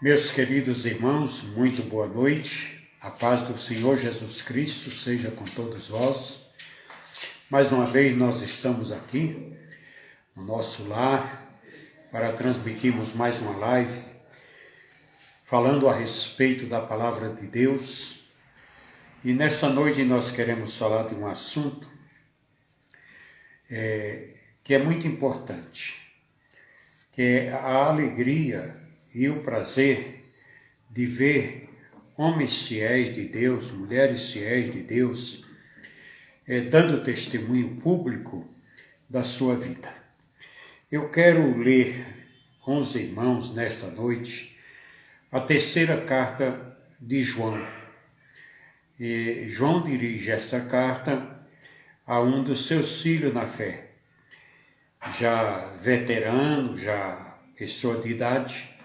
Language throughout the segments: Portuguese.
Meus queridos irmãos, muito boa noite. A paz do Senhor Jesus Cristo seja com todos vós. Mais uma vez nós estamos aqui no nosso lar para transmitirmos mais uma live falando a respeito da palavra de Deus. E nessa noite nós queremos falar de um assunto que é muito importante, que é a alegria e o prazer de ver homens fiéis de Deus, mulheres fiéis de Deus, dando testemunho público da sua vida. Eu quero ler com os irmãos nesta noite a terceira carta de João. E João dirige esta carta a um dos seus filhos na fé, já veterano, já pessoa de idade,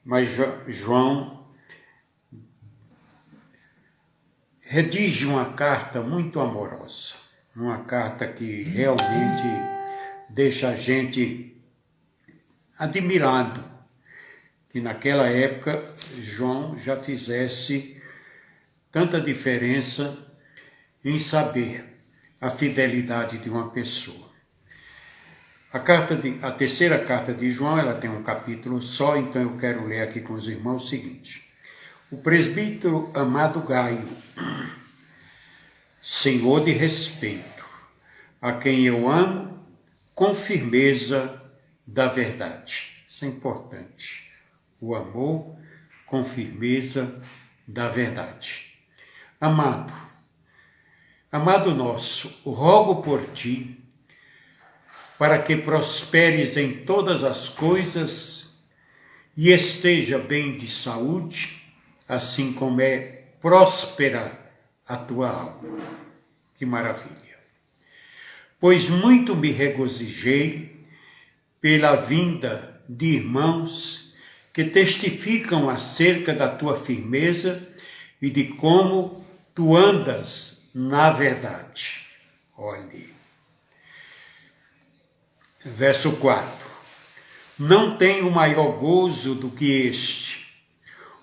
mas João redige uma carta muito amorosa, uma carta que realmente deixa a gente admirado, que naquela época João já fizesse tanta diferença em saber a fidelidade de uma pessoa. A terceira carta de João, ela tem um capítulo só, então eu quero ler aqui com os irmãos o seguinte. O presbítero amado Gaio, senhor de respeito, a quem eu amo com firmeza da verdade. Isso é importante. O amor com firmeza da verdade. Amado nosso, rogo por ti, para que prosperes em todas as coisas e esteja bem de saúde, assim como é próspera a tua alma. Que maravilha! Pois muito me regozijei pela vinda de irmãos que testificam acerca da tua firmeza e de como tu andas na verdade. Olhe. Verso 4. Não tenho maior gozo do que este,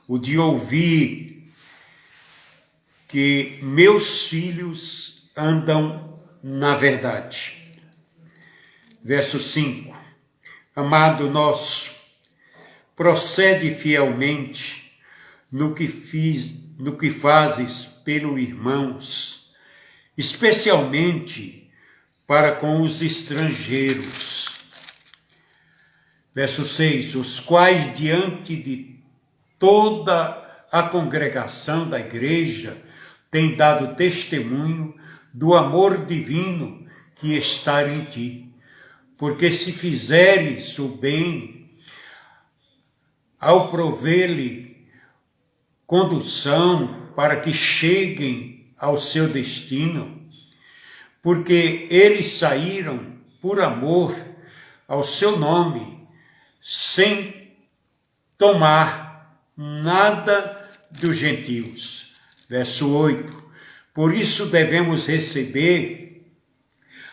o de ouvir que meus filhos andam na verdade. Verso 5. Amado nosso, procede fielmente no que fazes pelos irmãos, especialmente para com os estrangeiros. Verso 6, os quais diante de toda a congregação da igreja têm dado testemunho do amor divino que está em ti. Porque se fizeres o bem, ao prover-lhe condução para que cheguem ao seu destino, porque eles saíram por amor ao seu nome, sem tomar nada dos gentios. Verso 8. Por isso devemos receber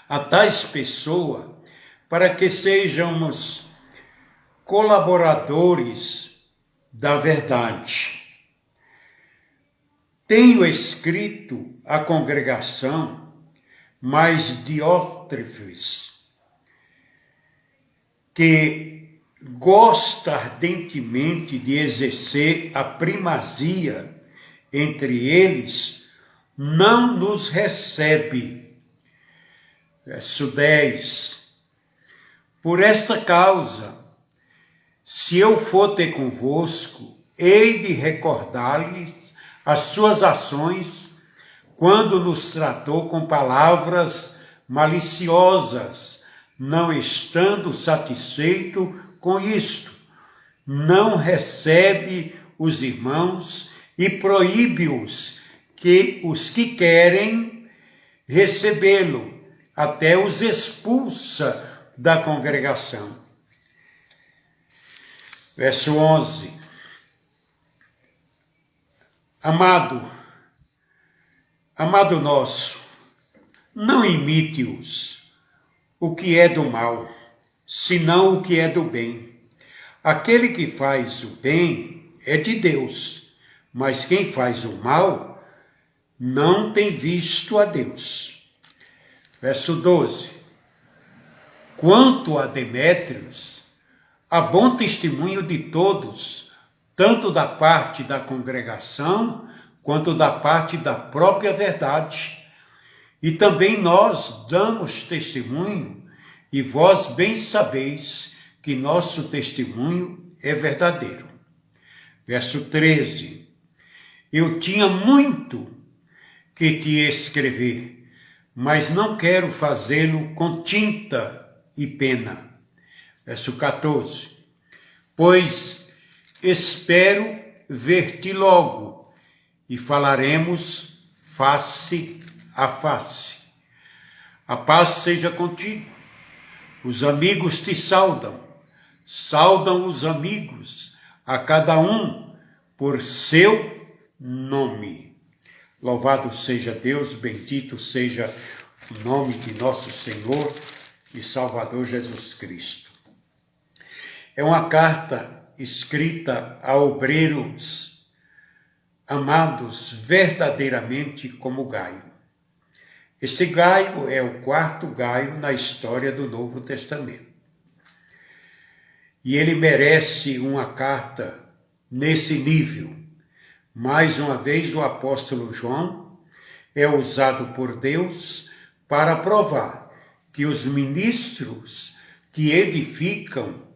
a tais pessoas, para que sejamos colaboradores da verdade. Tenho escrito à congregação, mas Diótrefes, que gosta ardentemente de exercer a primazia entre eles, não nos recebe. Verso 10. Por esta causa, se eu for ter convosco, hei de recordar-lhes as suas ações, quando nos tratou com palavras maliciosas, não estando satisfeito com isto, não recebe os irmãos e proíbe-os os que querem recebê-lo, até os expulsa da congregação. Verso 11. Amado nosso, não imite-os o que é do mal, senão o que é do bem. Aquele que faz o bem é de Deus, mas quem faz o mal não tem visto a Deus. Verso 12. Quanto a Demétrios, há bom testemunho de todos, tanto da parte da congregação, quanto da parte da própria verdade. E também nós damos testemunho, e vós bem sabeis que nosso testemunho é verdadeiro. Verso 13. Eu tinha muito que te escrever, mas não quero fazê-lo com tinta e pena. Verso 14. Pois espero ver-te logo, e falaremos face a face. A paz seja contigo. Os amigos te saudam. Saudam os amigos, a cada um por seu nome. Louvado seja Deus, bendito seja o nome de nosso Senhor e Salvador Jesus Cristo. É uma carta escrita a obreiros amados verdadeiramente como Gaio. Este Gaio é o quarto Gaio na história do Novo Testamento. E ele merece uma carta nesse nível. Mais uma vez, o apóstolo João é usado por Deus para provar que os ministros que edificam,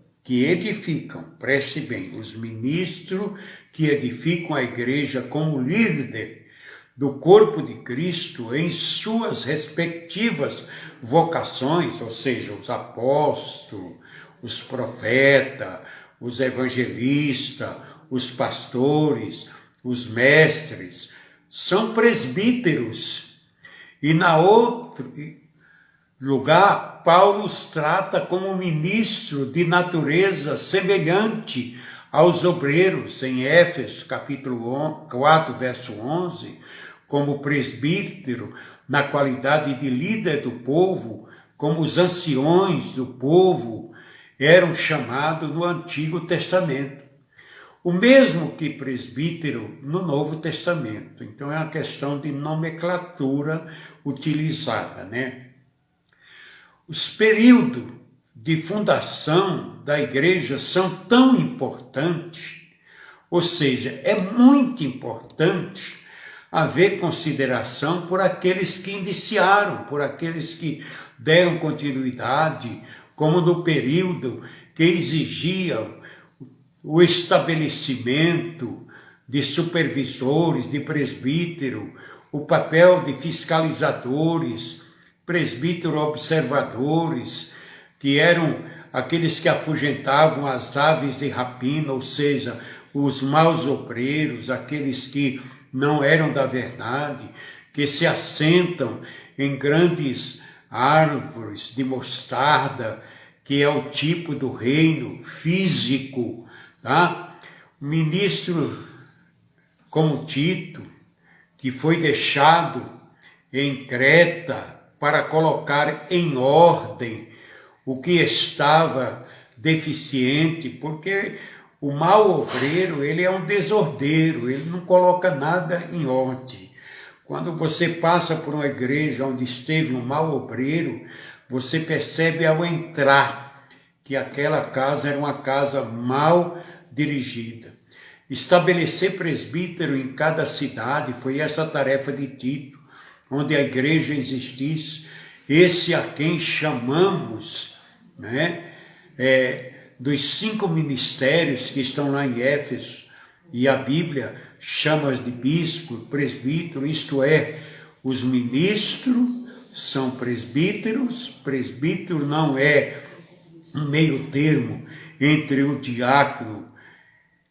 preste bem, os ministros que edificam a igreja como líder do corpo de Cristo em suas respectivas vocações, ou seja, os apóstolos, os profetas, os evangelistas, os pastores, os mestres, são presbíteros. E na outro lugar, Paulo os trata como ministro de natureza semelhante aos obreiros, em Éfesos, capítulo 4, verso 11, como presbítero, na qualidade de líder do povo, como os anciões do povo eram chamados no Antigo Testamento. O mesmo que presbítero no Novo Testamento. Então é uma questão de nomenclatura utilizada, né? Os períodos de fundação da igreja são tão importantes, ou seja, é muito importante haver consideração por aqueles que iniciaram, por aqueles que deram continuidade, como no período que exigia o estabelecimento de supervisores, de presbítero, o papel de fiscalizadores, presbítero observadores, que eram aqueles que afugentavam as aves de rapina, ou seja, os maus obreiros, aqueles que não eram da verdade, que se assentam em grandes árvores de mostarda, que é o tipo do reino físico, tá? O ministro como Tito, que foi deixado em Creta para colocar em ordem o que estava deficiente, porque o mau obreiro, ele é um desordeiro, ele não coloca nada em ordem. Quando você passa por uma igreja onde esteve um mau obreiro, você percebe ao entrar que aquela casa era uma casa mal dirigida. Estabelecer presbítero em cada cidade foi essa a tarefa de Tito, onde a igreja existisse, esse a quem chamamos, né, dos 5 ministérios que estão lá em Éfeso, e a Bíblia chama de bispo, presbítero, isto é, os ministros são presbíteros, presbítero não é um meio termo entre o diácono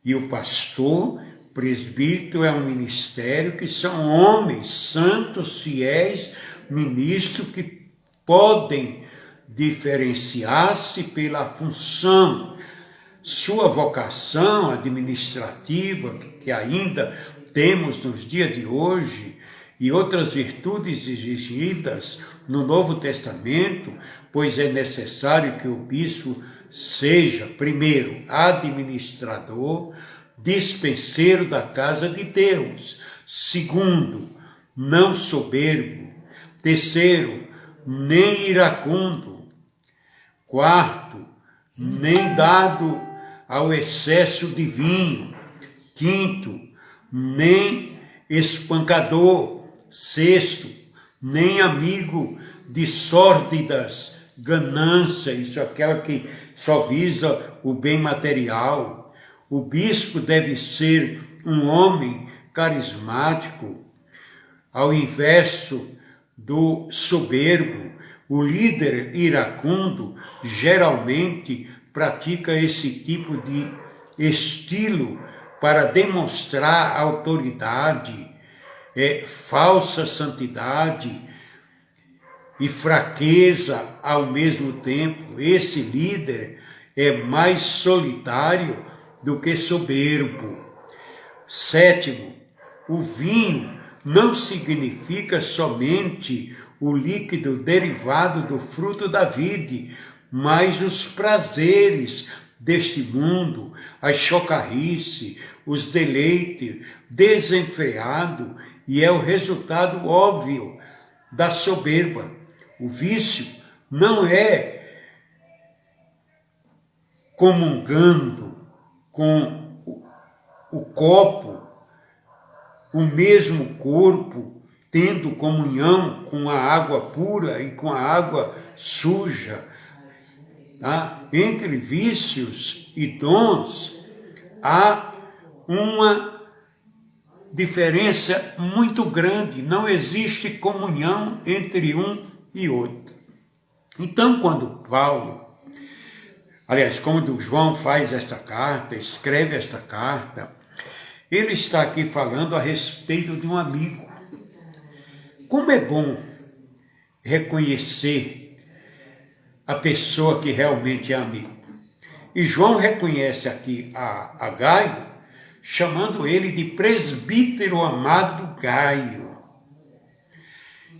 e o pastor, presbítero é um ministério que são homens santos, fiéis, ministros que podem diferenciar-se pela função, sua vocação administrativa, que ainda temos nos dias de hoje, e outras virtudes exigidas no Novo Testamento, pois é necessário que o bispo seja, primeiro, administrador, dispenseiro da casa de Deus. Segundo, não soberbo. Terceiro, nem iracundo. Quarto, nem dado ao excesso de vinho. Quinto, nem espancador. Sexto, nem amigo de sórdidas ganâncias, isso é aquela que só visa o bem material. O bispo deve ser um homem carismático, ao inverso do soberbo. O líder iracundo geralmente pratica esse tipo de estilo para demonstrar autoridade, falsa santidade e fraqueza ao mesmo tempo. Esse líder é mais solitário do que soberbo. Sétimo, o vinho não significa somente o líquido derivado do fruto da vide, mas os prazeres deste mundo, a chocarrice, os deleites desenfreado, e é o resultado óbvio da soberba. O vício não é comungando com o copo, o mesmo corpo, tendo comunhão com a água pura e com a água suja. Tá? Entre vícios e dons, há uma diferença muito grande. Não existe comunhão entre um e outro. Então, quando quando João faz esta carta, escreve esta carta, ele está aqui falando a respeito de um amigo. Como é bom reconhecer a pessoa que realmente é amigo. E João reconhece aqui a Gaio, chamando ele de presbítero amado Gaio.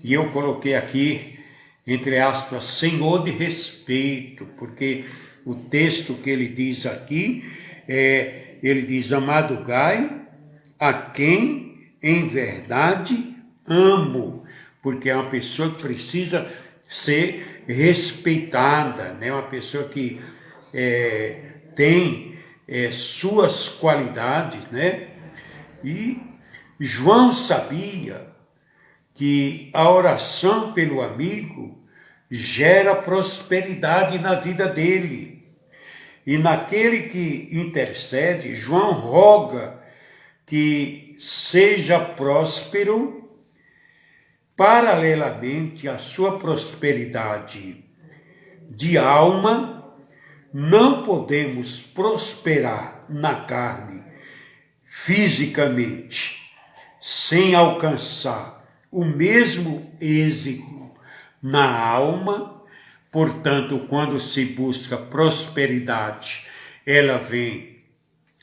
E eu coloquei aqui, entre aspas, senhor de respeito, porque o texto que ele diz aqui, ele diz, amado Gaio, a quem em verdade amo, porque é uma pessoa que precisa ser respeitada, né? Uma pessoa que tem suas qualidades, né? E João sabia que a oração pelo amigo gera prosperidade na vida dele. E naquele que intercede, João roga que seja próspero paralelamente à sua prosperidade de alma. Não podemos prosperar na carne, fisicamente, sem alcançar o mesmo êxito na alma. Portanto, quando se busca prosperidade, ela vem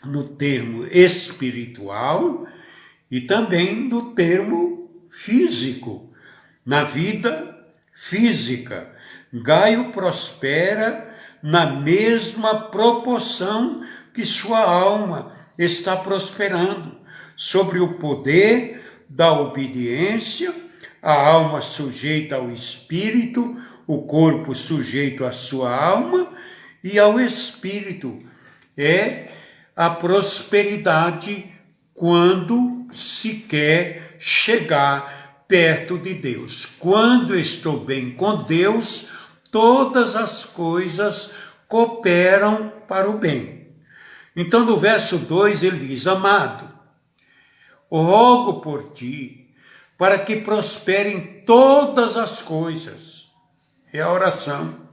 no termo espiritual e também no termo físico, na vida física. Gaio prospera na mesma proporção que sua alma está prosperando, sobre o poder da obediência, a alma sujeita ao espírito, o corpo sujeito à sua alma e ao espírito. É a prosperidade quando se quer chegar perto de Deus. Quando estou bem com Deus, todas as coisas cooperam para o bem. Então, no verso 2, ele diz, amado, rogo por ti, para que prosperem todas as coisas. É a oração.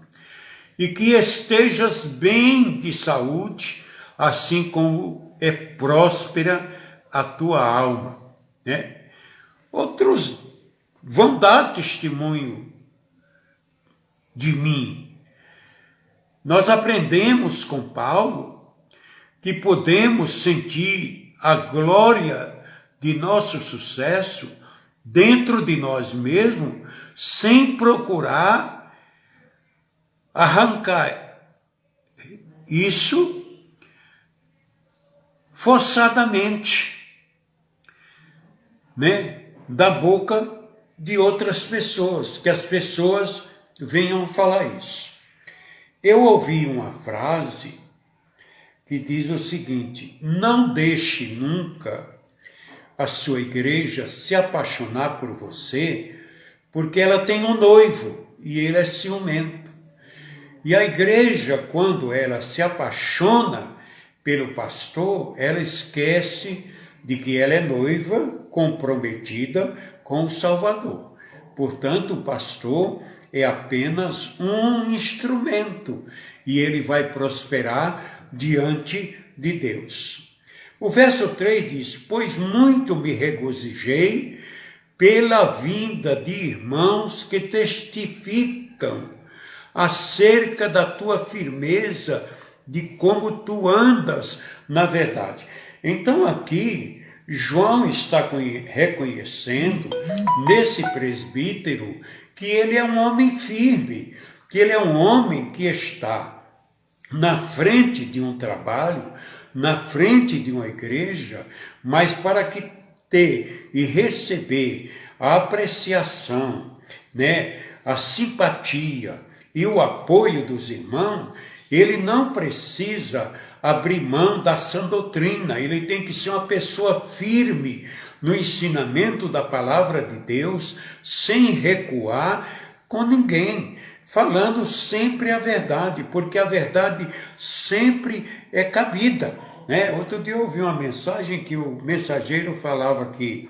E que estejas bem de saúde, assim como é próspera a tua alma. Né? Outros vão dar testemunho de mim. Nós aprendemos com Paulo que podemos sentir a glória de nosso sucesso dentro de nós mesmos, sem procurar arrancar isso forçadamente, né, da boca de outras pessoas, que as pessoas venham falar isso. Eu ouvi uma frase que diz o seguinte: não deixe nunca a sua igreja se apaixonar por você, porque ela tem um noivo e ele é ciumento. E a igreja, quando ela se apaixona pelo pastor, ela esquece de que ela é noiva comprometida com o Salvador. Portanto, o pastor é apenas um instrumento e ele vai prosperar diante de Deus. O verso 3 diz: pois muito me regozijei pela vinda de irmãos que testificam acerca da tua firmeza, de como tu andas na verdade. Então aqui, João está reconhecendo nesse presbítero que ele é um homem firme, que ele é um homem que está na frente de um trabalho, na frente de uma igreja, mas para que ter e receber a apreciação, né, a simpatia e o apoio dos irmãos, ele não precisa abrir mão da sã doutrina, ele tem que ser uma pessoa firme no ensinamento da palavra de Deus, sem recuar com ninguém, falando sempre a verdade, porque a verdade sempre é cabida, né? Outro dia eu ouvi uma mensagem que o mensageiro falava que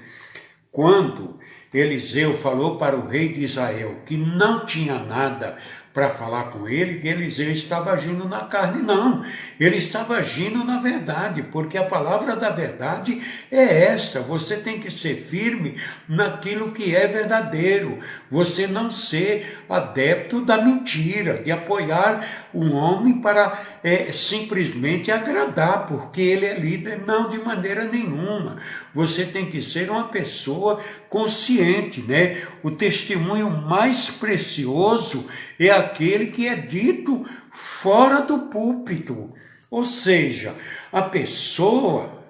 quando Eliseu falou para o rei de Israel que não tinha nada para falar com ele, que Eliseu estava agindo na carne. Não, ele estava agindo na verdade, porque a palavra da verdade é esta: você tem que ser firme naquilo que é verdadeiro, você não ser adepto da mentira, de apoiar um homem para simplesmente agradar, porque ele é líder. Não, de maneira nenhuma. Você tem que ser uma pessoa consciente, né? O testemunho mais precioso é aquele que é dito fora do púlpito. Ou seja, a pessoa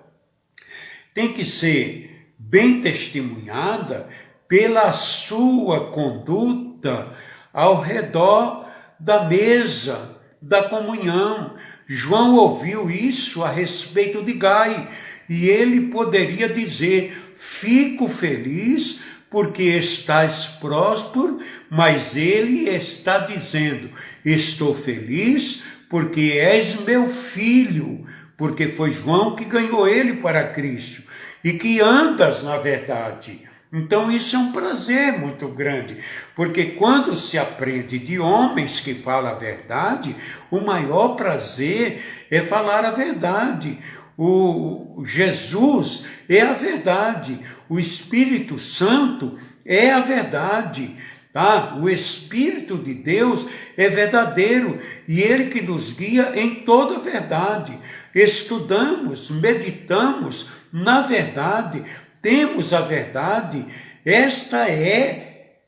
tem que ser bem testemunhada pela sua conduta ao redor da mesa da comunhão. João ouviu isso a respeito de Gai, e ele poderia dizer: fico feliz porque estás próspero, mas ele está dizendo: estou feliz porque és meu filho, porque foi João que ganhou ele para Cristo, e que andas na verdade. Então isso é um prazer muito grande, porque quando se aprende de homens que falam a verdade, o maior prazer é falar a verdade. O Jesus é a verdade, o Espírito Santo é a verdade, tá? O Espírito de Deus é verdadeiro e ele que nos guia em toda a verdade. Estudamos, meditamos na verdade, temos a verdade. Esta é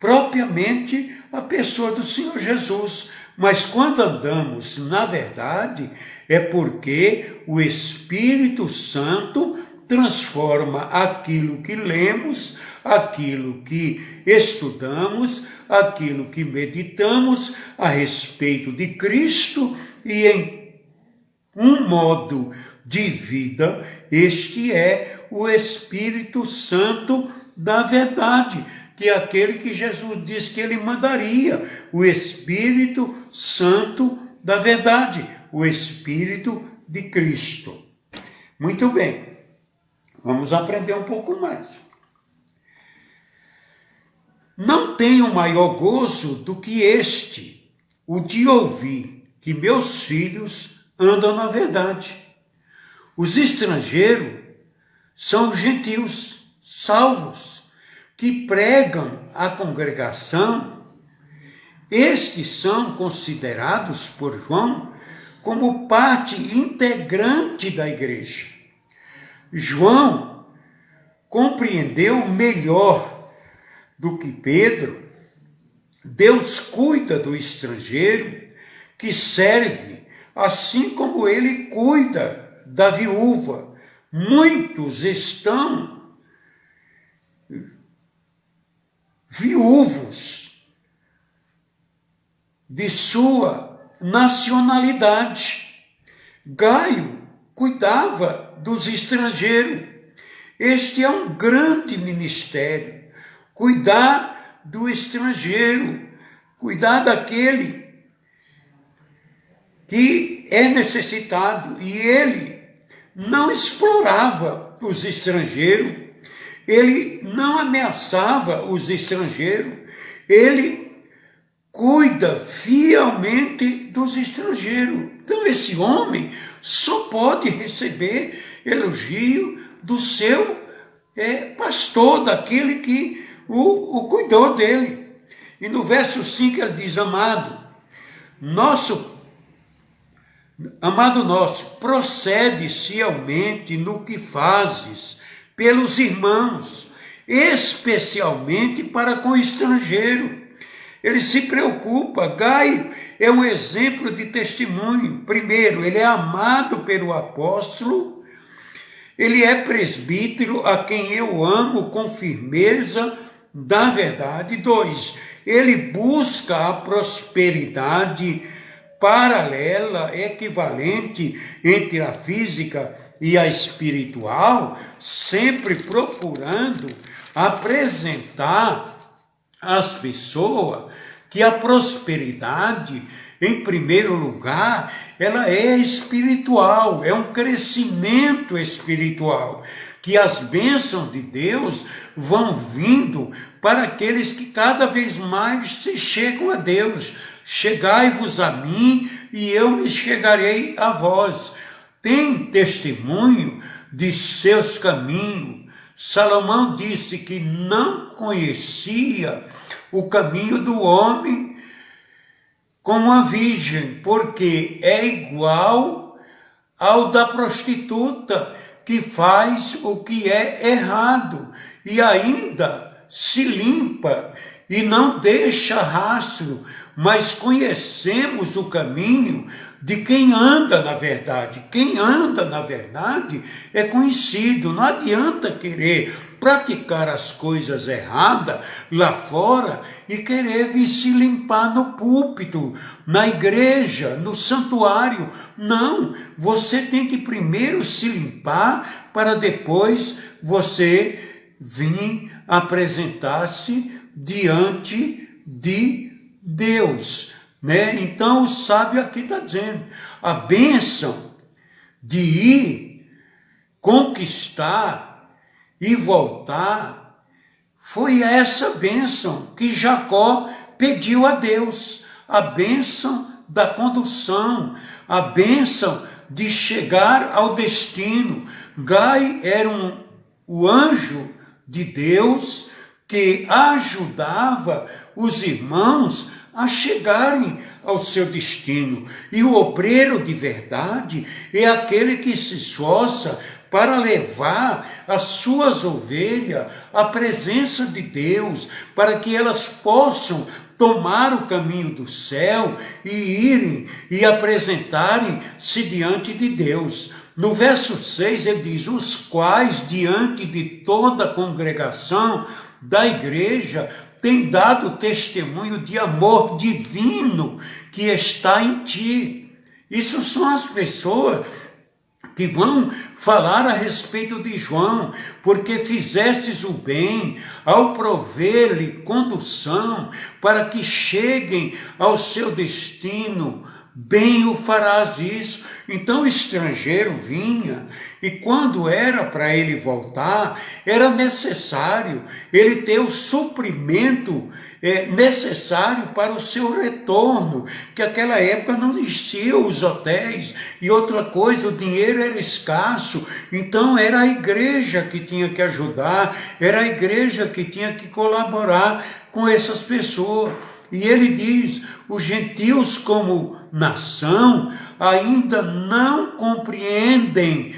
propriamente a pessoa do Senhor Jesus. Mas quando andamos na verdade, é porque o Espírito Santo transforma aquilo que lemos, aquilo que estudamos, aquilo que meditamos a respeito de Cristo e em um modo de vida. Este é o Espírito Santo da verdade, que é aquele que Jesus disse que ele mandaria, o Espírito Santo da verdade, o Espírito de Cristo. Muito bem, vamos aprender um pouco mais. Não tenho maior gozo do que este, o de ouvir que meus filhos andam na verdade. Os estrangeiros são os gentios salvos, que pregam à congregação. Estes são considerados por João como parte integrante da igreja. João compreendeu melhor do que Pedro. Deus cuida do estrangeiro que serve, assim como ele cuida da viúva. Muitos estão viúvos de sua nacionalidade. Gaio cuidava dos estrangeiros. Este é um grande ministério, cuidar do estrangeiro, cuidar daquele que é necessitado. E ele não explorava os estrangeiros, ele não ameaçava os estrangeiros, ele cuida fielmente dos estrangeiros. Então esse homem só pode receber elogio do seu pastor, daquele que o cuidou dele. E no verso 5 ele diz: amado nosso, procede fielmente no que fazes pelos irmãos, especialmente para com o estrangeiro. Ele se preocupa. Gaio é um exemplo de testemunho. Primeiro, ele é amado pelo apóstolo, ele é presbítero a quem eu amo com firmeza da verdade. 2, ele busca a prosperidade paralela, equivalente entre a física e a espiritual, sempre procurando apresentar às pessoas que a prosperidade, em primeiro lugar, ela é espiritual, é um crescimento espiritual, que as bênçãos de Deus vão vindo para aqueles que cada vez mais se chegam a Deus. Chegai-vos a mim e eu me chegarei a vós. Tem testemunho de seus caminhos. Salomão disse que não conhecia o caminho do homem como a virgem, porque é igual ao da prostituta, que faz o que é errado e ainda se limpa e não deixa rastro, mas conhecemos o caminho de quem anda na verdade. Quem anda na verdade é conhecido. Não adianta querer praticar as coisas erradas lá fora e querer vir se limpar no púlpito, na igreja, no santuário. Não, você tem que primeiro se limpar para depois você vir apresentar-se diante de Deus, né? Então o sábio aqui está dizendo, a bênção de ir conquistar e voltar foi essa bênção que Jacó pediu a Deus, a bênção da condução, a bênção de chegar ao destino. Gai era o anjo de Deus que ajudava os irmãos a chegarem ao seu destino. E o obreiro de verdade é aquele que se esforça para levar as suas ovelhas à presença de Deus, para que elas possam tomar o caminho do céu e irem e apresentarem-se diante de Deus. No verso 6 ele diz, os quais diante de toda a congregação da igreja tem dado testemunho de amor divino que está em ti. Isso são as pessoas que vão falar a respeito de João, porque fizestes o bem ao prover-lhe condução para que cheguem ao seu destino, bem o farás isso. Então o estrangeiro vinha, e quando era para ele voltar, era necessário ele ter o suprimento necessário para o seu retorno, que naquela época não existiam os hotéis, e outra coisa, o dinheiro era escasso, então era a igreja que tinha que ajudar, era a igreja que tinha que colaborar com essas pessoas. E ele diz, os gentios como nação ainda não compreendem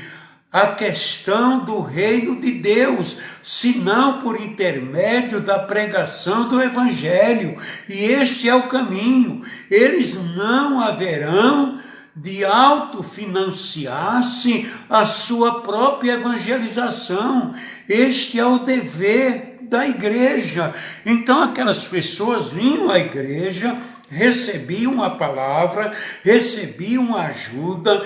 a questão do reino de Deus, senão por intermédio da pregação do Evangelho. E este é o caminho. Eles não haverão de autofinanciar-se a sua própria evangelização. Este é o dever da igreja. Então aquelas pessoas vinham à igreja, recebiam a palavra, recebiam ajuda,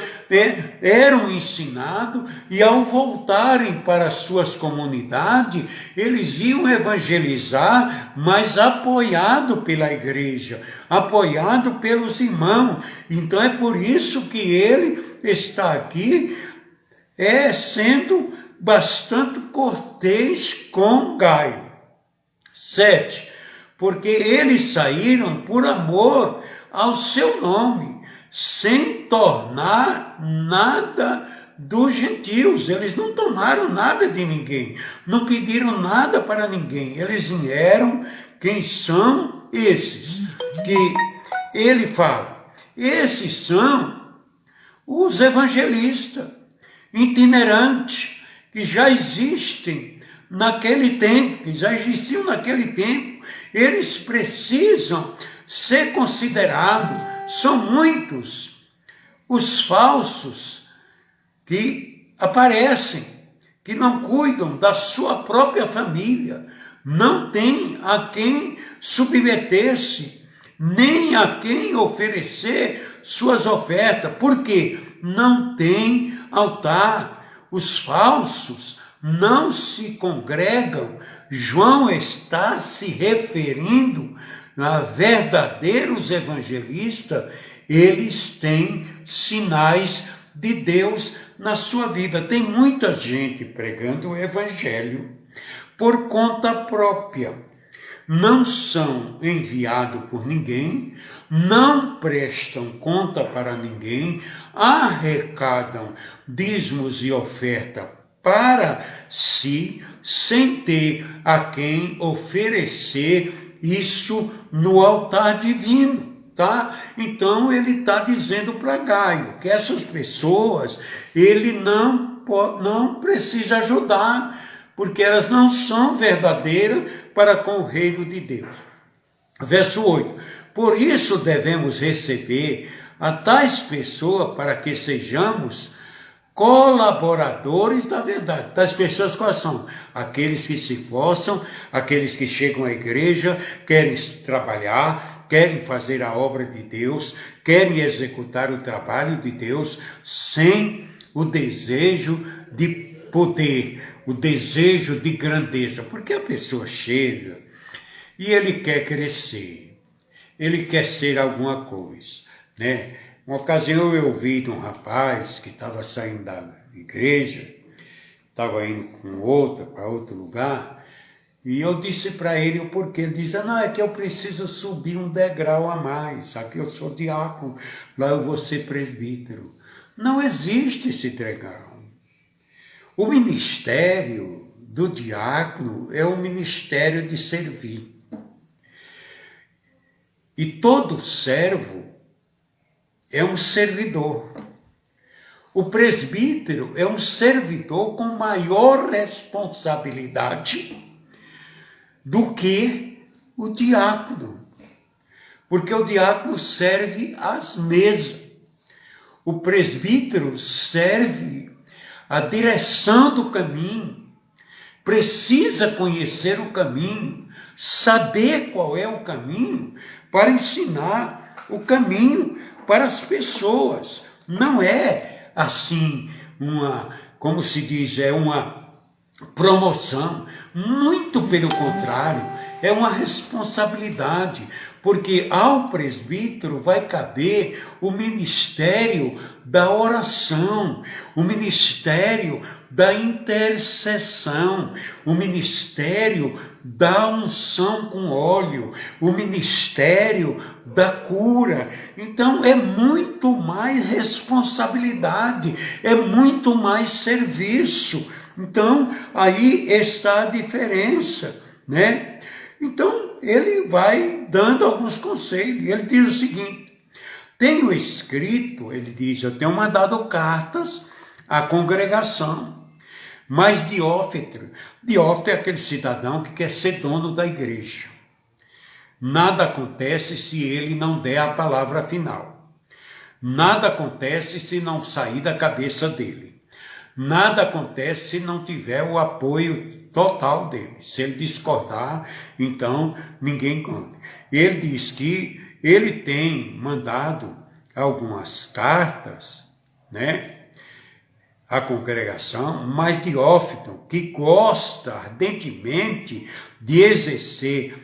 eram ensinados, e ao voltarem para as suas comunidades, eles iam evangelizar, mas apoiado pela igreja, apoiado pelos irmãos. Então é por isso que ele está aqui, sendo bastante cortês com Gaio. 7. Porque eles saíram por amor ao seu nome, sem tornar nada dos gentios. Eles não tomaram nada de ninguém, não pediram nada para ninguém. Eles vieram. Quem são esses? Que ele fala, esses são os evangelistas itinerantes, que já existem naquele tempo, que já existiam naquele tempo. Eles precisam ser considerados. São muitos os falsos que aparecem, que não cuidam da sua própria família, não tem a quem submeter-se, nem a quem oferecer suas ofertas, porque não tem altar. Os falsos não se congregam. João está se referindo a verdadeiros evangelistas. Eles têm sinais de Deus na sua vida. Tem muita gente pregando o evangelho por conta própria. Não são enviados por ninguém, não prestam conta para ninguém, arrecadam dízimos e oferta para si, sem ter a quem oferecer isso no altar divino, tá? Então ele está dizendo para Gaio que essas pessoas ele não precisa ajudar, porque elas não são verdadeiras para com o reino de Deus. Verso 8. Por isso devemos receber a tais pessoas para que sejamos colaboradores da verdade. Das pessoas quais são? Aqueles que se esforçam, aqueles que chegam à igreja, querem trabalhar, querem fazer a obra de Deus, querem executar o trabalho de Deus sem o desejo de poder, o desejo de grandeza. Porque a pessoa chega e ele quer crescer, ele quer ser alguma coisa, né? Uma ocasião eu ouvi de um rapaz que estava saindo da igreja, estava indo com outra para outro lugar, e eu disse para ele o porquê. Ele disse, não, é que eu preciso subir um degrau a mais, aqui eu sou diácono, lá eu vou ser presbítero. Não existe esse degrau. O ministério do diácono é o ministério de servir. E todo servo é um servidor. O presbítero é um servidor com maior responsabilidade do que o diácono. Porque o diácono serve às mesas. O presbítero serve a direção do caminho. Precisa conhecer o caminho, saber qual é o caminho para ensinar o caminho para as pessoas. Não é assim como se diz, é uma promoção. Muito pelo contrário, é uma responsabilidade, porque ao presbítero vai caber o ministério da oração, o ministério da intercessão, o ministério da unção com óleo, o ministério da cura. Então é muito mais responsabilidade, é muito mais serviço. Então aí está a diferença, né? Então ele vai dando alguns conselhos. Ele diz o seguinte: tenho escrito, ele diz, eu tenho mandado cartas a congregação. Mas Diótrefes é aquele cidadão que quer ser dono da igreja. Nada acontece se ele não der a palavra final. Nada acontece se não sair da cabeça dele. Nada acontece se não tiver o apoio total dele. Se ele discordar, então ninguém conta. Ele diz que ele tem mandado algumas cartas, né, à congregação, mas Diótrefes, que gosta ardentemente de exercer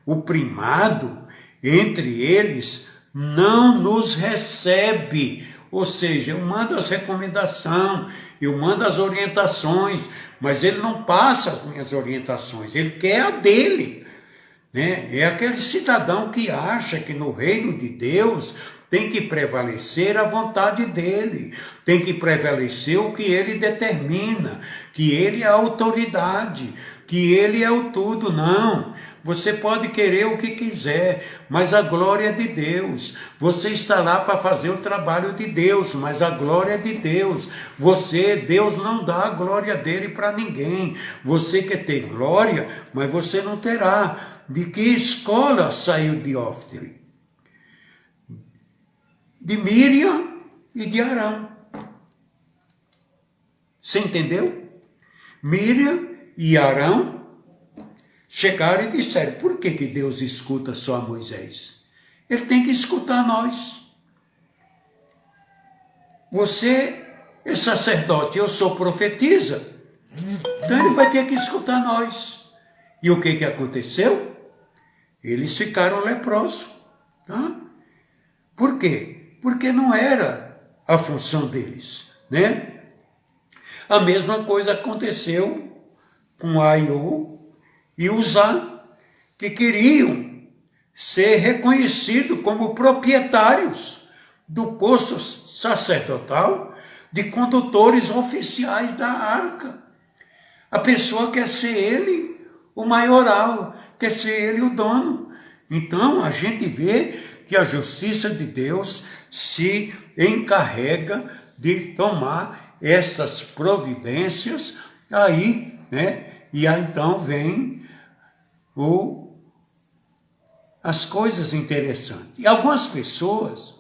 o primado entre eles, não nos recebe. Ou seja, eu mando as recomendações, eu mando as orientações, mas ele não passa as minhas orientações, ele quer a dele. Né? É aquele cidadão que acha que no reino de Deus tem que prevalecer a vontade dele, tem que prevalecer o que ele determina, que ele é a autoridade, que ele é o tudo. Não, você pode querer o que quiser, mas a glória é de Deus. Você está lá para fazer o trabalho de Deus, mas a glória é de Deus. Deus não dá a glória dele para ninguém. Você quer ter glória, mas você não terá. De que escola saiu Diótrefes? De Miriam e de Arão. Você entendeu? Miriam e Arão chegaram e disseram: por que Deus escuta só a Moisés? Ele tem que escutar nós. Você é sacerdote, eu sou profetisa, então ele vai ter que escutar nós. E o que aconteceu? Eles ficaram leprosos. Tá? Por quê? Porque não era a função deles, né? A mesma coisa aconteceu com Aiô e Uzá, que queriam ser reconhecidos como proprietários do posto sacerdotal de condutores oficiais da arca. A pessoa quer ser ele o maioral, quer ser ele o dono. Então a gente vê que a justiça de Deus se encarrega de tomar estas providências aí, né? E aí então vem as coisas interessantes. E algumas pessoas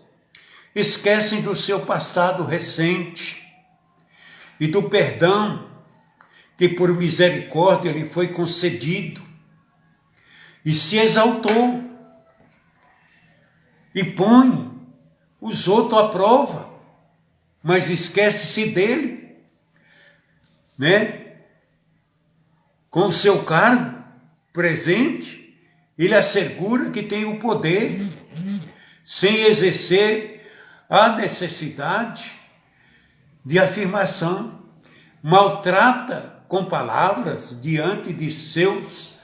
esquecem do seu passado recente e do perdão que por misericórdia lhe foi concedido e se exaltou e põe os outros à prova, mas esquece-se dele, né? Com o seu cargo presente, ele assegura que tem o poder, sem exercer a necessidade de afirmação, maltrata com palavras diante de seus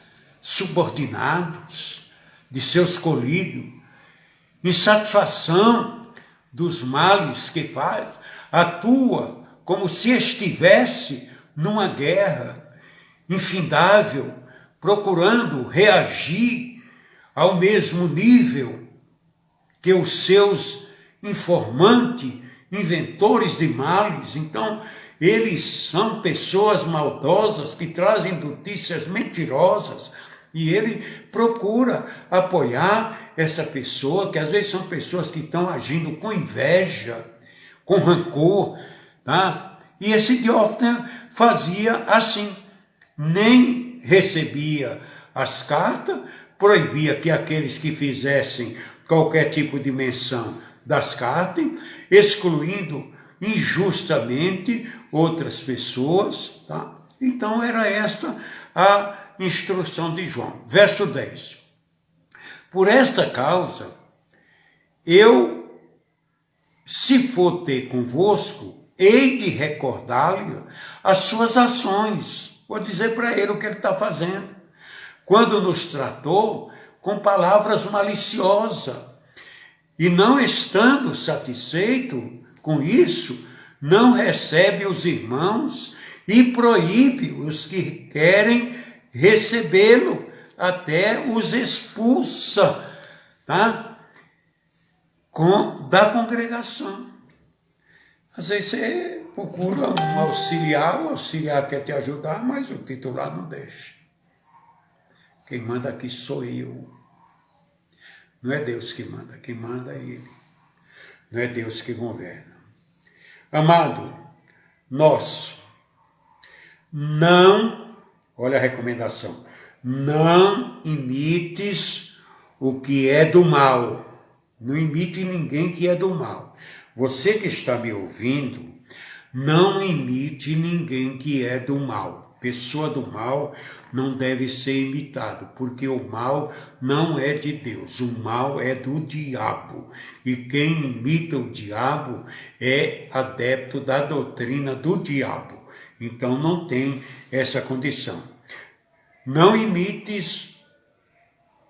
subordinados, de seus escolhidos, insatisfação dos males que faz, atua como se estivesse numa guerra infindável, procurando reagir ao mesmo nível que os seus informantes, inventores de males. Então, eles são pessoas maldosas que trazem notícias mentirosas e ele procura apoiar essa pessoa, que às vezes são pessoas que estão agindo com inveja, com rancor, tá? E esse Diótrefes fazia assim, nem recebia as cartas, proibia que aqueles que fizessem qualquer tipo de menção das cartas, excluindo injustamente outras pessoas, tá? Então era esta a instrução de João. Verso 10. Por esta causa, eu, se for ter convosco, hei de recordar-lhe as suas ações. Vou dizer para ele o que ele está fazendo. Quando nos tratou com palavras maliciosas, e não estando satisfeito com isso, não recebe os irmãos e proíbe os que querem recebê-lo, até os expulsa, tá? Da congregação. Às vezes você procura um auxiliar, o auxiliar quer te ajudar, mas o titular não deixa. Quem manda aqui sou eu. Não é Deus que manda, quem manda é Ele. Não é Deus que governa. Amado, nós não, olha a recomendação, não imites o que é do mal. Não imite ninguém que é do mal. Você que está me ouvindo, não imite ninguém que é do mal. Pessoa do mal não deve ser imitado, porque o mal não é de Deus, o mal é do diabo. E quem imita o diabo é adepto da doutrina do diabo. Então não tem essa condição. Não imites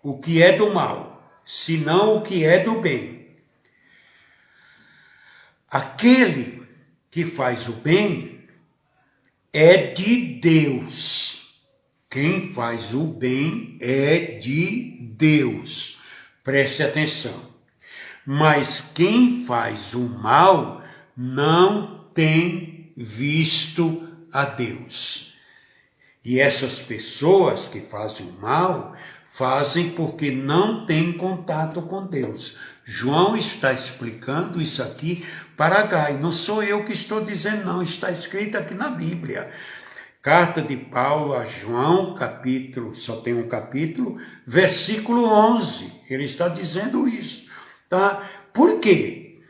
o que é do mal, senão o que é do bem. Aquele que faz o bem é de Deus. Quem faz o bem é de Deus. Preste atenção. Mas quem faz o mal não tem visto a Deus. E essas pessoas que fazem o mal, fazem porque não têm contato com Deus. João está explicando isso aqui para Gai. Não sou eu que estou dizendo, não. Está escrito aqui na Bíblia. Carta de Paulo a João, capítulo, só tem um capítulo, versículo 11. Ele está dizendo isso. Tá? Por quê?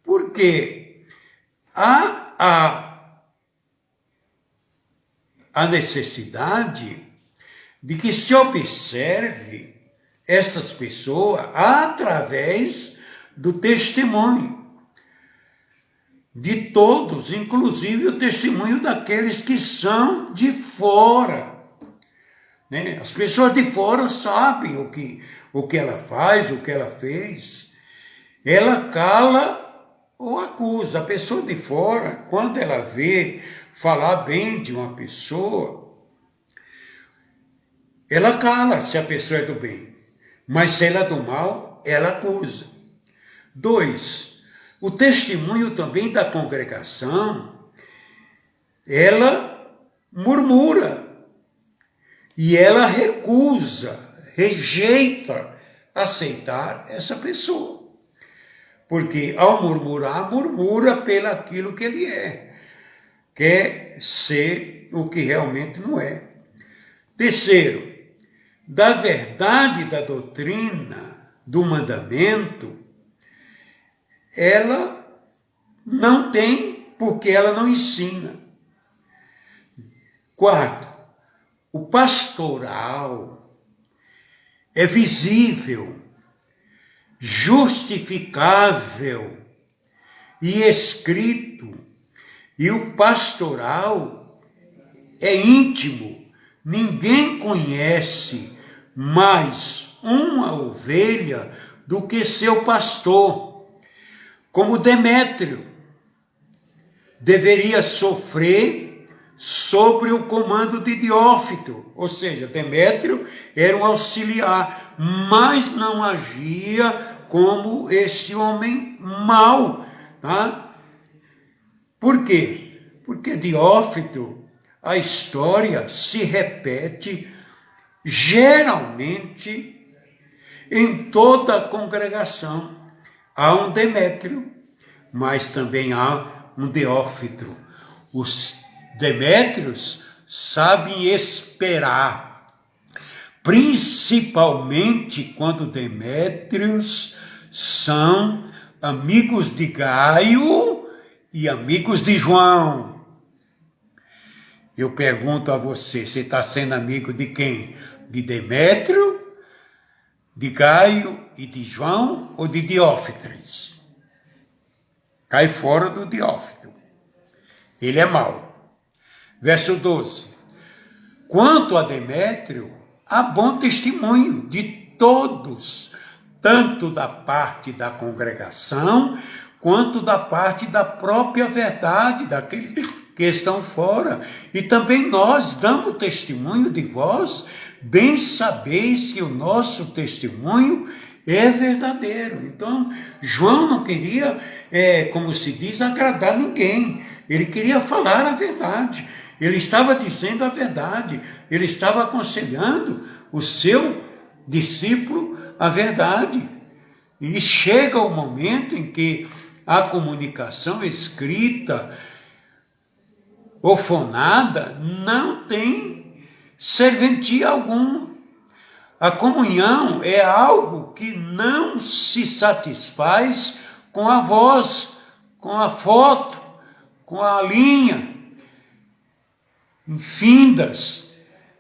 Porque há a necessidade de que se observe essas pessoas através do testemunho de todos, inclusive o testemunho daqueles que são de fora. Né? As pessoas de fora sabem o que ela faz, o que ela fez. Ela cala ou acusa. A pessoa de fora, quando ela vê falar bem de uma pessoa, ela cala se a pessoa é do bem, mas se ela é do mal, ela acusa. 2, o testemunho também da congregação, ela murmura e ela recusa, rejeita aceitar essa pessoa. Porque ao murmurar, murmura pelaquilo que ele é. Quer ser o que realmente não é. 3, da verdade da doutrina, do mandamento, ela não tem, porque ela não ensina. 4, o pastoral é visível, justificável e escrito, e o pastoral é íntimo. Ninguém conhece mais uma ovelha do que seu pastor. Como Demétrio deveria sofrer sobre o comando de Diófito, ou seja, Demétrio era um auxiliar, mas não agia como esse homem mau. Tá? Por quê? Porque Diófito, a história se repete geralmente em toda a congregação. Há um Demétrio, mas também há um Diófito. Os Demétrios sabem esperar, principalmente quando Demétrios são amigos de Gaio e amigos de João. Eu pergunto a você está sendo amigo de quem? De Demétrio, de Gaio e de João ou de Diófitres? Cai fora do Diófito. Ele é mau. Verso 12. Quanto a Demétrio, há bom testemunho de todos, tanto da parte da congregação, quanto da parte da própria verdade, daqueles que estão fora. E também nós damos testemunho de vós, bem sabeis que o nosso testemunho é verdadeiro. Então, João não queria, como se diz, agradar ninguém. Ele queria falar a verdade. Ele estava dizendo a verdade. Ele estava aconselhando o seu discípulo a verdade. E chega o momento em que a comunicação escrita ou fonada não tem serventia algum. A comunhão é algo que não se satisfaz com a voz, com a foto, com a linha infindas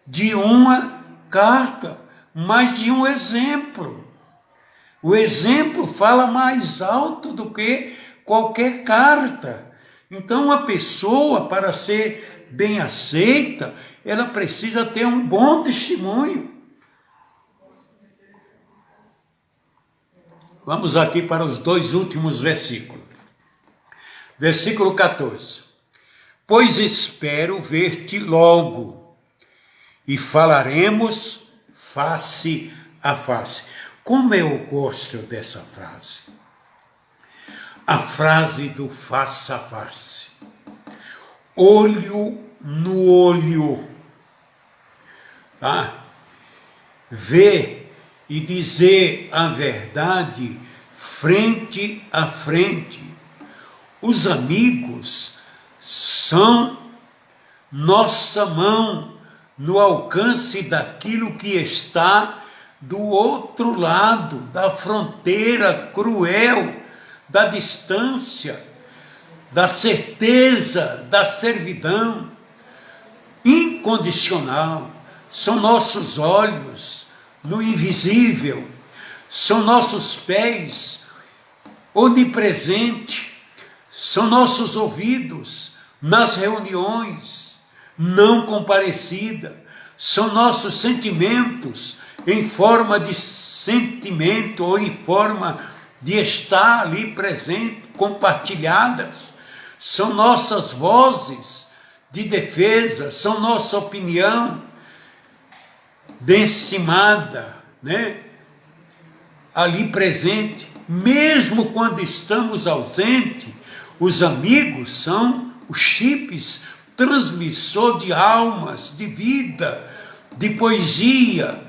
de uma carta, mas de um exemplo. O exemplo fala mais alto do que qualquer carta. Então, uma pessoa, para ser bem aceita, ela precisa ter um bom testemunho. Vamos aqui para os 2 últimos versículos. Versículo 14. Pois espero ver-te logo, e falaremos face a face. Como eu gosto dessa frase. A frase do face a face. Olho no olho. Tá? Ver e dizer a verdade frente a frente. Os amigos são nossa mão no alcance daquilo que está do outro lado da fronteira cruel, da distância, da certeza, da servidão incondicional. São nossos olhos no invisível, são nossos pés onipresentes, são nossos ouvidos nas reuniões não comparecidas, são nossos sentimentos em forma de sentimento ou em forma de estar ali presente, compartilhadas, são nossas vozes de defesa, são nossa opinião decimada, né? Ali presente, mesmo quando estamos ausentes, os amigos são os chips transmissor de almas, de vida, de poesia,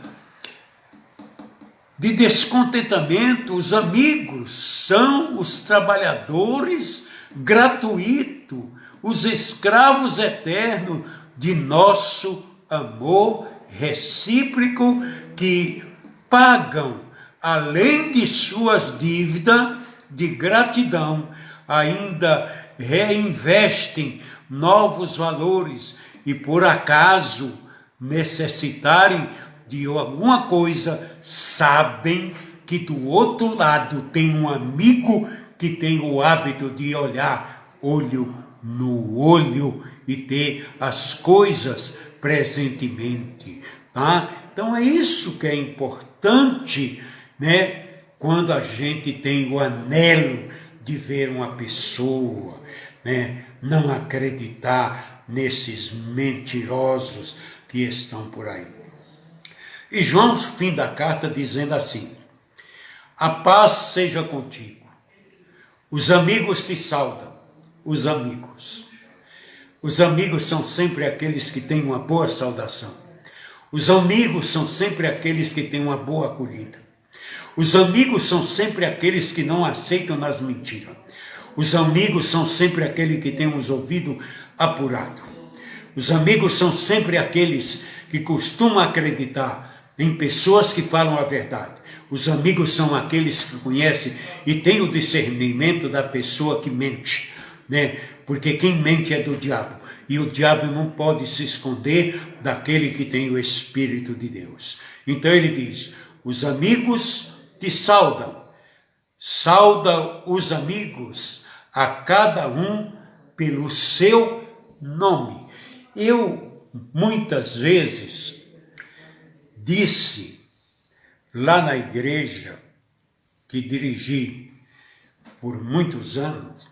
de descontentamento. Os amigos são os trabalhadores gratuitos, os escravos eternos de nosso amor recíproco, que pagam, além de suas dívidas de gratidão, ainda reinvestem novos valores e, por acaso necessitarem de alguma coisa, sabem que do outro lado tem um amigo que tem o hábito de olhar olho no olho e ter as coisas presentemente, tá? Então é isso que é importante, né? Quando a gente tem o anelo de ver uma pessoa, né? Não acreditar nesses mentirosos que estão por aí. E João, fim da carta, dizendo assim: a paz seja contigo. Os amigos te saudam. Os amigos. Os amigos são sempre aqueles que têm uma boa saudação. Os amigos são sempre aqueles que têm uma boa acolhida. Os amigos são sempre aqueles que não aceitam nas mentiras. Os amigos são sempre aqueles que têm os ouvidos apurados. Os amigos são sempre aqueles que costumam acreditar em pessoas que falam a verdade. Os amigos são aqueles que conhecem e têm o discernimento da pessoa que mente, né? Porque quem mente é do diabo. E o diabo não pode se esconder daquele que tem o Espírito de Deus. Então ele diz: os amigos te saudam. Saudam os amigos, a cada um pelo seu nome. Eu, muitas vezes, disse lá na igreja que dirigi por muitos anos,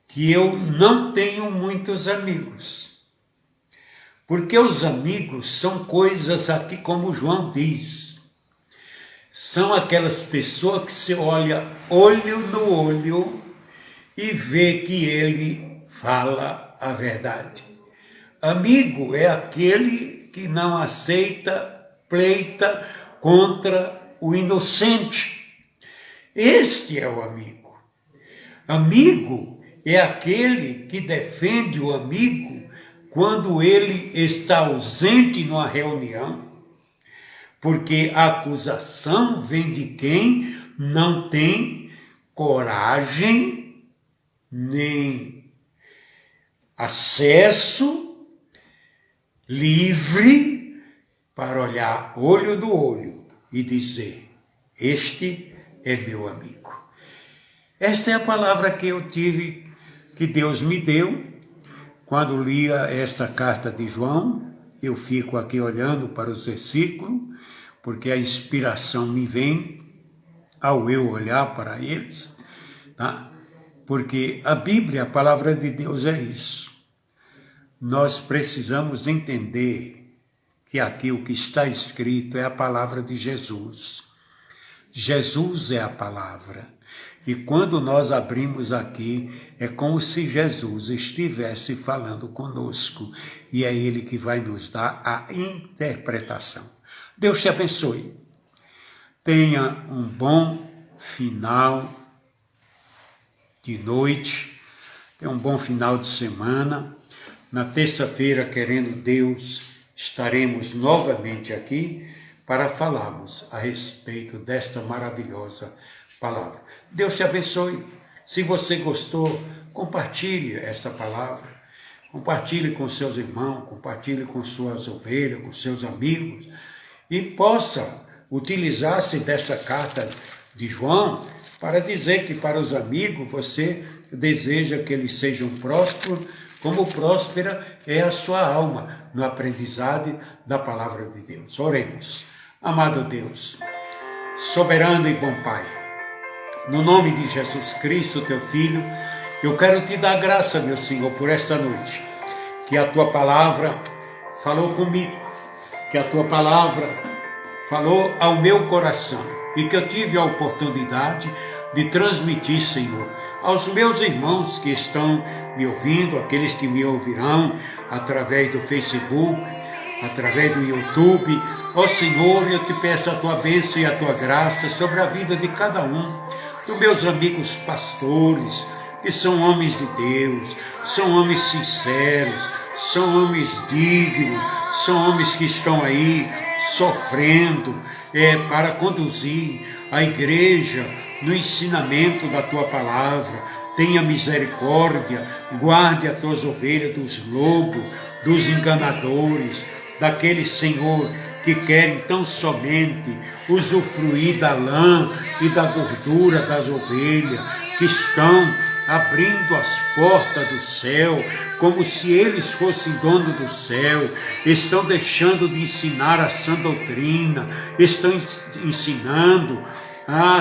que eu não tenho muitos amigos. Porque os amigos são coisas aqui, como João diz, são aquelas pessoas que se olha olho no olho e vê que ele fala a verdade. Amigo é aquele que não aceita pleita contra o inocente. Este é o amigo. Amigo é aquele que defende o amigo quando ele está ausente numa reunião, porque a acusação vem de quem não tem coragem nem acesso livre para olhar olho no olho e dizer: este é meu amigo. Esta é a palavra que eu tive, que Deus me deu quando lia esta carta de João. Eu fico aqui olhando para os versículos, porque a inspiração me vem ao eu olhar para eles, tá? Porque a Bíblia, a palavra de Deus é isso. Nós precisamos entender que aqui o que está escrito é a palavra de Jesus. Jesus é a palavra. E quando nós abrimos aqui, é como se Jesus estivesse falando conosco. E é Ele que vai nos dar a interpretação. Deus te abençoe. Tenha um bom final de noite. Tenha um bom final de semana. Na terça-feira, querendo Deus, estaremos novamente aqui para falarmos a respeito desta maravilhosa palavra. Deus te abençoe. Se você gostou, compartilhe essa palavra. Compartilhe com seus irmãos, compartilhe com suas ovelhas, com seus amigos. E possa utilizar-se dessa carta de João para dizer que para os amigos você deseja que eles sejam prósperos, como próspera é a sua alma no aprendizado da palavra de Deus. Oremos. Amado Deus, soberano e bom Pai, no nome de Jesus Cristo, teu Filho, eu quero te dar graça, meu Senhor, por esta noite, que a tua palavra falou comigo, que a tua palavra falou ao meu coração e que eu tive a oportunidade de transmitir, Senhor, aos meus irmãos que estão me ouvindo, aqueles que me ouvirão através do Facebook, através do YouTube. Ó Senhor, eu te peço a tua bênção e a tua graça sobre a vida de cada um dos meus amigos pastores, que são homens de Deus, são homens sinceros, são homens dignos, são homens que estão aí sofrendo para conduzir a igreja no ensinamento da tua palavra. Tenha misericórdia, guarde as tuas ovelhas dos lobos, dos enganadores, daqueles, Senhor, que querem tão somente usufruir da lã e da gordura das ovelhas, que estão abrindo as portas do céu, como se eles fossem donos do céu, estão deixando de ensinar a sã doutrina, estão ensinando,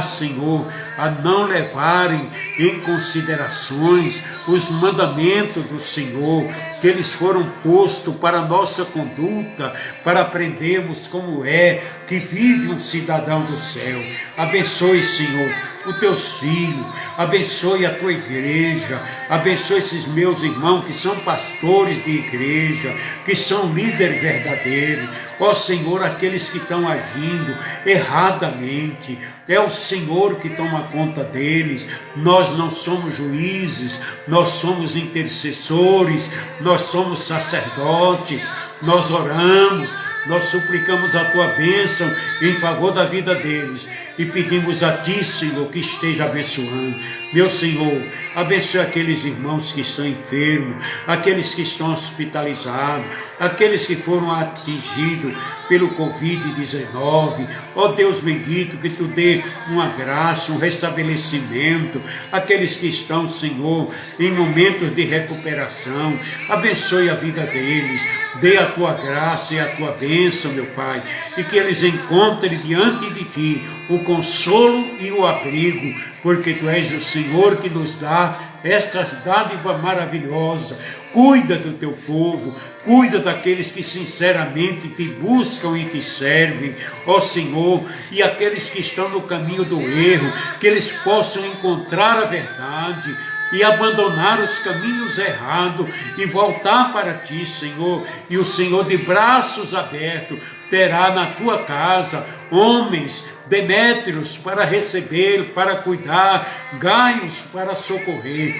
Senhor, a não levarem em considerações os mandamentos do Senhor, que eles foram postos para a nossa conduta, para aprendermos como é que vive um cidadão do céu. Abençoe, Senhor, os teus filhos, abençoe a tua igreja, abençoe esses meus irmãos que são pastores de igreja, que são líderes verdadeiros. Ó Senhor, aqueles que estão agindo erradamente, é o Senhor que toma conta deles. Nós não somos juízes, nós somos intercessores, nós somos sacerdotes, nós oramos, nós suplicamos a tua bênção em favor da vida deles e pedimos a ti, Senhor, que esteja abençoando. Meu Senhor, abençoe aqueles irmãos que estão enfermos, aqueles que estão hospitalizados, aqueles que foram atingidos pelo Covid-19. Ó Deus bendito, que tu dê uma graça, um restabelecimento, aqueles que estão, Senhor, em momentos de recuperação. Abençoe a vida deles, dê a tua graça e a tua bênção, meu Pai, e que eles encontrem diante de ti o consolo e o abrigo, porque Tu és o Senhor que nos dá esta dádiva maravilhosa. Cuida do Teu povo, cuida daqueles que sinceramente Te buscam e Te servem, ó Senhor, e aqueles que estão no caminho do erro, que eles possam encontrar a verdade e abandonar os caminhos errados e voltar para Ti, Senhor. E o Senhor, de braços abertos, terá na Tua casa homens demétrios para receber, para cuidar, Gaios para socorrer.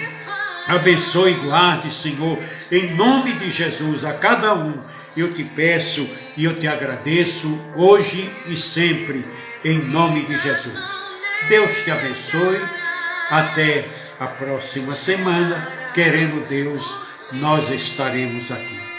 Abençoe e guarde, Senhor, em nome de Jesus, a cada um. Eu te peço e eu te agradeço hoje e sempre, em nome de Jesus. Deus te abençoe. Até a próxima semana, querendo Deus, nós estaremos aqui.